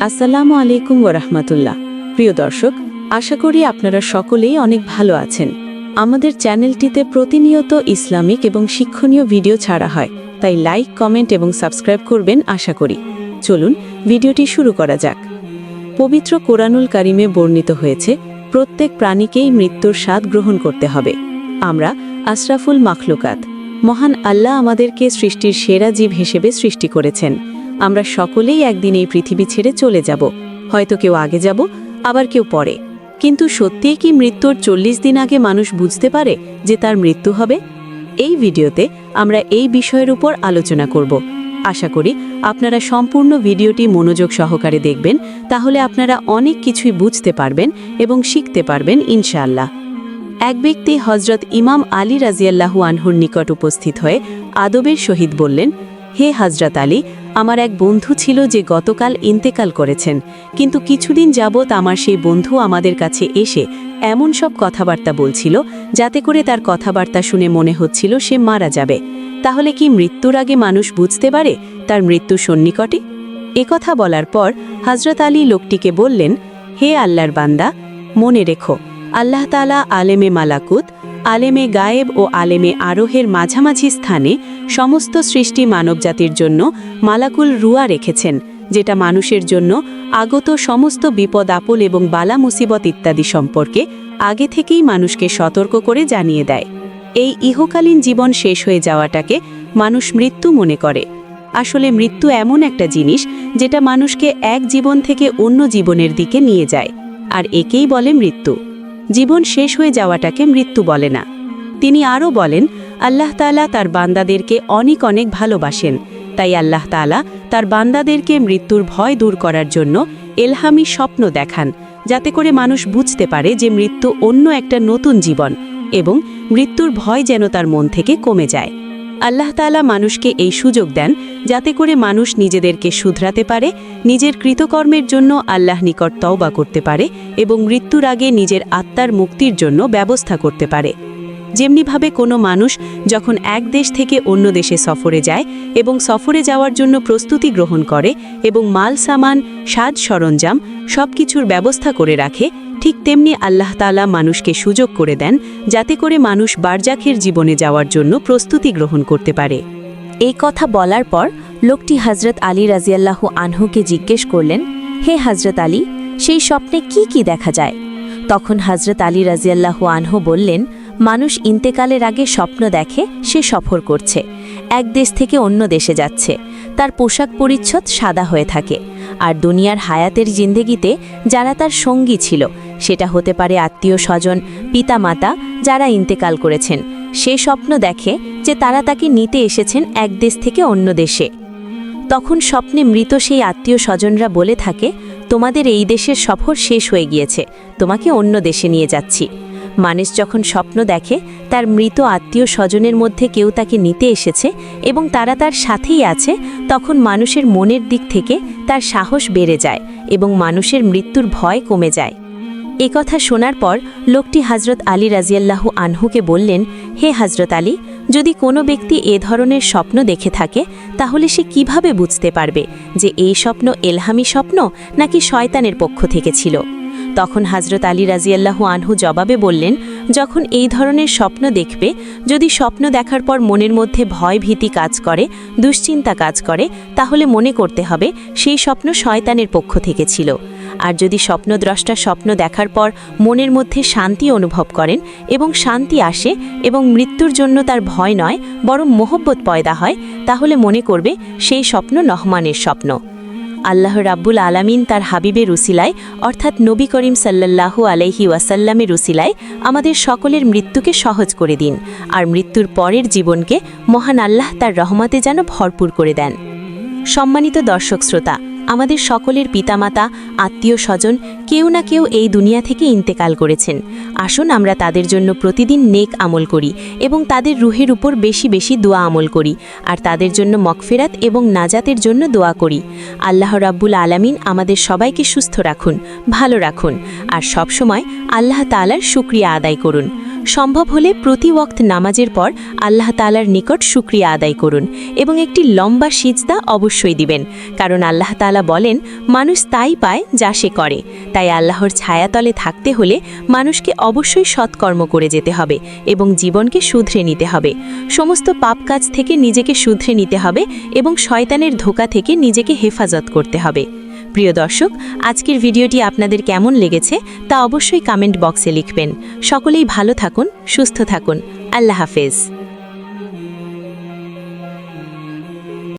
আসসালামু আলাইকুম ওরহমতুল্লাহ। প্রিয় দর্শক, আশা করি আপনারা সকলেই অনেক ভালো আছেন। আমাদের চ্যানেলটিতে প্রতিনিয়ত ইসলামিক এবং শিক্ষণীয় ভিডিও ছাড়া হয়, তাই লাইক, কমেন্ট এবং সাবস্ক্রাইব করবেন আশা করি। চলুন ভিডিওটি শুরু করা যাক। পবিত্র কোরআনুল কারিমে বর্ণিত হয়েছে, প্রত্যেক প্রাণীকেই মৃত্যুর স্বাদ গ্রহণ করতে হবে। আমরা আশরাফুল মাখলুকাত, মহান আল্লাহ আমাদেরকে সৃষ্টির সেরা জীব হিসেবে সৃষ্টি করেছেন। আমরা সকলেই একদিন এই পৃথিবী ছেড়ে চলে যাব। হয়তো কেউ আগে যাব, আবার কেউ পরে। কিন্তু সত্যিই কি মৃত্যুর 40 দিন আগে মানুষ বুঝতে পারে যে তার মৃত্যু হবে? এই ভিডিওতে আমরা এই বিষয়ের উপর আলোচনা করব। আশা করি আপনারা সম্পূর্ণ ভিডিওটি মনোযোগ সহকারে দেখবেন, তাহলে আপনারা অনেক কিছুই বুঝতে পারবেন এবং শিখতে পারবেন ইনশাআল্লাহ। এক ব্যক্তি হজরত ইমাম আলী রাজিয়াল্লাহু আনহুর নিকট উপস্থিত হয়ে আদবের সহিত বললেন, হে হজরত আলী, আমার এক বন্ধু ছিল যে গতকাল ইন্তেকাল করেছেন, কিন্তু কিছুদিন যাবৎ আমার সেই বন্ধু আমাদের কাছে এসে এমন সব কথাবার্তা বলছিল যাতে করে তার কথাবার্তা শুনে মনে হচ্ছিল সে মারা যাবে। তাহলে কি মৃত্যুর আগে মানুষ বুঝতে পারে তার মৃত্যু সন্নিকটে? কথা বলার পর হজরত আলী লোকটিকে বললেন, হে আল্লাহর বান্দা, মনে রেখো, আল্লাহ তাআলা আলেমে মালাকুত, আলেমে গায়েব ও আলেমে আরোহের মাঝামাঝি স্থানে সমস্ত সৃষ্টি মানবজাতির জন্য মালাকুল রুয়া রেখেছেন, যেটা মানুষের জন্য আগত সমস্ত বিপদ আপদ এবং বালা মুসিবত ইত্যাদি সম্পর্কে আগে থেকেই মানুষকে সতর্ক করে জানিয়ে দেয়। এই ইহকালীন জীবন শেষ হয়ে যাওয়াটাকে মানুষ মৃত্যু মনে করে। আসলে মৃত্যু এমন একটা জিনিস যেটা মানুষকে এক জীবন থেকে অন্য জীবনের দিকে নিয়ে যায়, আর একেই বলে মৃত্যু। জীবন শেষ হয়ে যাওয়াটাকে মৃত্যু বলে না। তিনি আরও বলেন, আল্লাহ তাআলা তার বান্দাদেরকে অনেক অনেক ভালোবাসেন, তাই আল্লাহ তাআলা তার বান্দাদেরকে মৃত্যুর ভয় দূর করার জন্য এলহামি স্বপ্ন দেখান, যাতে করে মানুষ বুঝতে পারে যে মৃত্যু অন্য একটা নতুন জীবন এবং মৃত্যুর ভয় যেন তার মন থেকে কমে যায়। আল্লাহ তাআলা মানুষকে এই সুযোগ দেন যাতে করে মানুষ নিজেদেরকে শুধরাতে পারে, নিজের কৃতকর্মের জন্য আল্লাহ নিকট তওবা করতে পারে এবং মৃত্যুর আগে নিজের আত্মার মুক্তির জন্য ব্যবস্থা করতে পারে। যেমনিভাবে কোনো মানুষ যখন এক দেশ থেকে অন্য দেশে সফরে যায় এবং সফরে যাওয়ার জন্য প্রস্তুতি গ্রহণ করে এবং মাল সামান, সাজ সরঞ্জাম সব কিছুর ব্যবস্থা করে রাখে, ঠিক তেমনি আল্লাহ তাআলা মানুষকে সুযোগ করে দেন যাতে করে মানুষ বারজাখের জীবনে যাওয়ার জন্য প্রস্তুতি গ্রহণ করতে পারে। এই কথা বলার পর লোকটি হজরত আলী রাজিয়াল্লাহু আনহুকে জিজ্ঞেস করলেন, হে হজরত আলী, সেই স্বপ্নে কি কি দেখা যায়? তখন হজরত আলী রাজিয়াল্লাহু আনহু বললেন, মানুষ ইন্তেকালের আগে স্বপ্ন দেখে সে সফর করছে, এক দেশ থেকে অন্য দেশে যাচ্ছে, তার পোশাক পরিচ্ছদ সাদা হয়ে থাকে, আর দুনিয়ার হায়াতের জিন্দেগিতে যারা তার সঙ্গী ছিল, সেটা হতে পারে আত্মীয় স্বজন, পিতামাতা যারা ইন্তেকাল করেছেন, সে স্বপ্ন দেখে যে তারা তাকে নিতে এসেছেন এক দেশ থেকে অন্য দেশে। তখন স্বপ্নে মৃত সেই আত্মীয় স্বজনরা বলে থাকে, তোমাদের এই দেশের সফর শেষ হয়ে গিয়েছে, তোমাকে অন্য দেশে নিয়ে যাচ্ছি। মানুষ যখন স্বপ্ন দেখে তার মৃত আত্মীয় স্বজনের মধ্যে কেউ তাকে নিতে এসেছে এবং তারা তার সাথেই আছে, তখন মানুষের মনের দিক থেকে তার সাহস বেড়ে যায় এবং মানুষের মৃত্যুর ভয় কমে যায়। কথা শোনার পর লোকটি হজরত আলী রাজিয়াল্লাহু আনহুকে বললেন, হে হজরত আলী, যদি কোনো ব্যক্তি এ ধরনের স্বপ্ন দেখে থাকে তাহলে সে কিভাবে বুঝতে পারবে যে এই স্বপ্ন এলহামি স্বপ্ন নাকি শয়তানের পক্ষ থেকে ছিল? তখন হজরত আলী রাজিয়াল্লাহু আনহু জবাবে বললেন, যখন এই ধরনের স্বপ্ন দেখবে, যদি স্বপ্ন দেখার পর মনের মধ্যে ভয় ভীতি কাজ করে, দুশ্চিন্তা কাজ করে, তাহলে মনে করতে হবে সেই স্বপ্ন শয়তানের পক্ষ থেকে ছিল। আর যদি স্বপ্নদ্রষ্টা স্বপ্ন দেখার পর মনের মধ্যে শান্তি অনুভব করেন এবং শান্তি আসে এবং মৃত্যুর জন্য তার ভয় নয় বরং মোহব্বত পয়দা হয়, তাহলে মনে করবে সেই স্বপ্ন রহমানের স্বপ্ন। আল্লাহ রাব্বুল আলামিন তার হাবিবের উসিলায় অর্থাৎ নবী করিম সাল্লাল্লাহু আলাইহি ওয়াসাল্লামের উসিলায় আমাদের সকলের মৃত্যুকে সহজ করে দিন, আর মৃত্যুর পরের জীবনকে মহান আল্লাহ তার রহমতে যেন ভরপুর করে দেন। সম্মানিত দর্শক শ্রোতা, আমাদের সকলের পিতামাতা, আত্মীয় স্বজন কেউ না কেউ এই দুনিয়া থেকে ইন্তেকাল করেছেন। আসুন আমরা তাদের জন্য প্রতিদিন নেক আমল করি এবং তাদের রুহের উপর বেশি বেশি দোয়া আমল করি, আর তাদের জন্য মগফিরাত এবং নাজাতের জন্য দোয়া করি। আল্লাহ রাব্বুল আলামিন আমাদের সবাইকে সুস্থ রাখুন, ভালো রাখুন, আর সবসময় আল্লাহ তাআলার শুকরিয়া আদায় করুন। সম্ভব হলে প্রতি ওয়াক্ত নামাজের পর আল্লাহ তাআলার নিকট শুকরিয়া আদায় করুন এবং একটি লম্বা সিজদা অবশ্যই দিবেন, কারণ আল্লাহ তাআলা বলেন মানুষ তাই পায় যা সে করে। তাই আল্লাহর ছায়াতলে থাকতে হলে মানুষকে অবশ্যই সৎকর্ম করে যেতে হবে এবং জীবনকে শুধরে নিতে হবে। সমস্ত পাপ কাজ থেকে নিজেকে শুধরে নিতে হবে এবং শয়তানের ধোঁকা থেকে নিজেকে হেফাজত করতে হবে। প্রিয় দর্শক, আজকের ভিডিওটি আপনাদের কেমন লেগেছে তা অবশ্যই কমেন্ট বক্সে লিখবেন। সকলেই ভালো থাকুন, সুস্থ থাকুন। আল্লাহ হাফেজ।